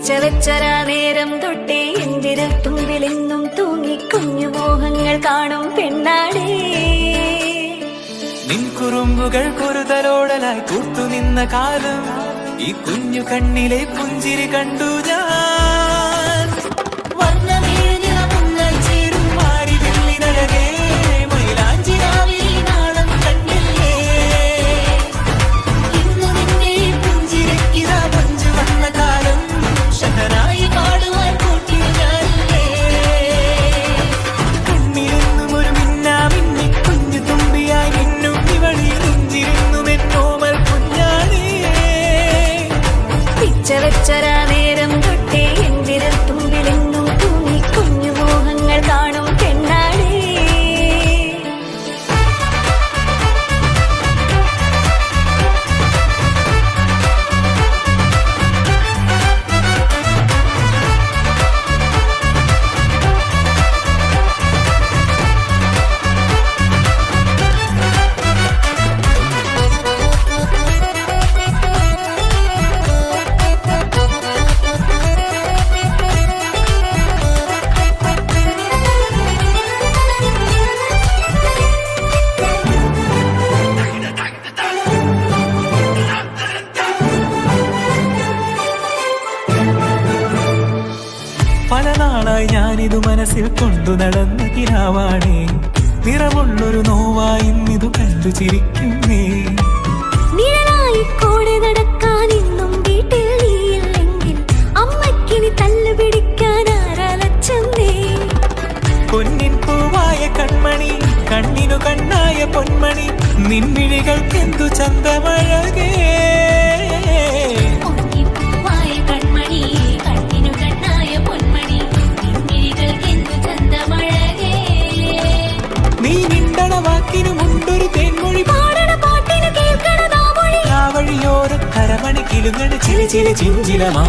പിച്ചവെച്ചരാ നേരം തൊട്ടേ എന്തിരൽ തുമ്പിലെന്നും തൂങ്ങി കുഞ്ഞു മോഹങ്ങൾ കാണും പെണ്ണാടേ. നിൻ കുറുമ്പുകൾ കുറുതലോടലായി കൂത്തുനിന്ന കാലം ഈ കുഞ്ഞു കണ്ണിലെ പുഞ്ചിരി കണ്ടു ഞാൻ. ചേരും മാറി വെള്ളിനഴകേ മൈലാഞ്ചിരാവിൽ നാളം കണ്ടില്ലേ. ഇന്നു നിന്നെ പുഞ്ചിരിക്കിതാ പഞ്ചു വന്ന കാലം ഷഹനായി പാടുവാൻ കൂട്ടിയാലേ. കണ്ണിലെന്നും ഒരു മിന്നാ മിന്നി കുഞ്ഞു തുമ്പിയായി നിന്നും ഇവളി തുഞ്ചിരുന്നുമെന്നോമൽ കുഞ്ഞാണേ. പിച്ചവെച്ചരാ നേരം തൊട്ടേ എന്തിരൽ തുമ്പിലെന്നും തൂങ്ങി കുഞ്ഞു മോഹങ്ങൾ കാണും പെണ്ണാടേ. പല നാളായി ഞാനിതു മനസ്സിൽ കൊണ്ടു നടന്ന കിനാവാണേ. നിറമുള്ളൊരു നോവായി ഇന്നിതു കണ്ടു ചിരിക്കുന്നേ. നിഴലായി കൂടെ നടക്കാൻ ഇന്നും വീട്ടിൽ നീയില്ലെങ്കിൽ അമ്മയ്ക്കിനി തല്ലു പിടിക്കാൻ ആരാലച്ചെന്നേ. പൊന്നിൻ പൂവായ കൺമണി കണ്ണിനു കണ്ണായ പൊന്മണി നിൻമിഴികൾക്കെന്തു ചന്തമഴകേ. നീ മിണ്ടണ വാക്കിനു മുണ്ടൊരു തേൻമൊഴി പാടണ പാട്ടിനു കേൾക്കണ നാമൊഴി ആ വഴിയോര കരമണി കിലുങ്ങണ ചില ചില ചിഞ്ചിലമാ.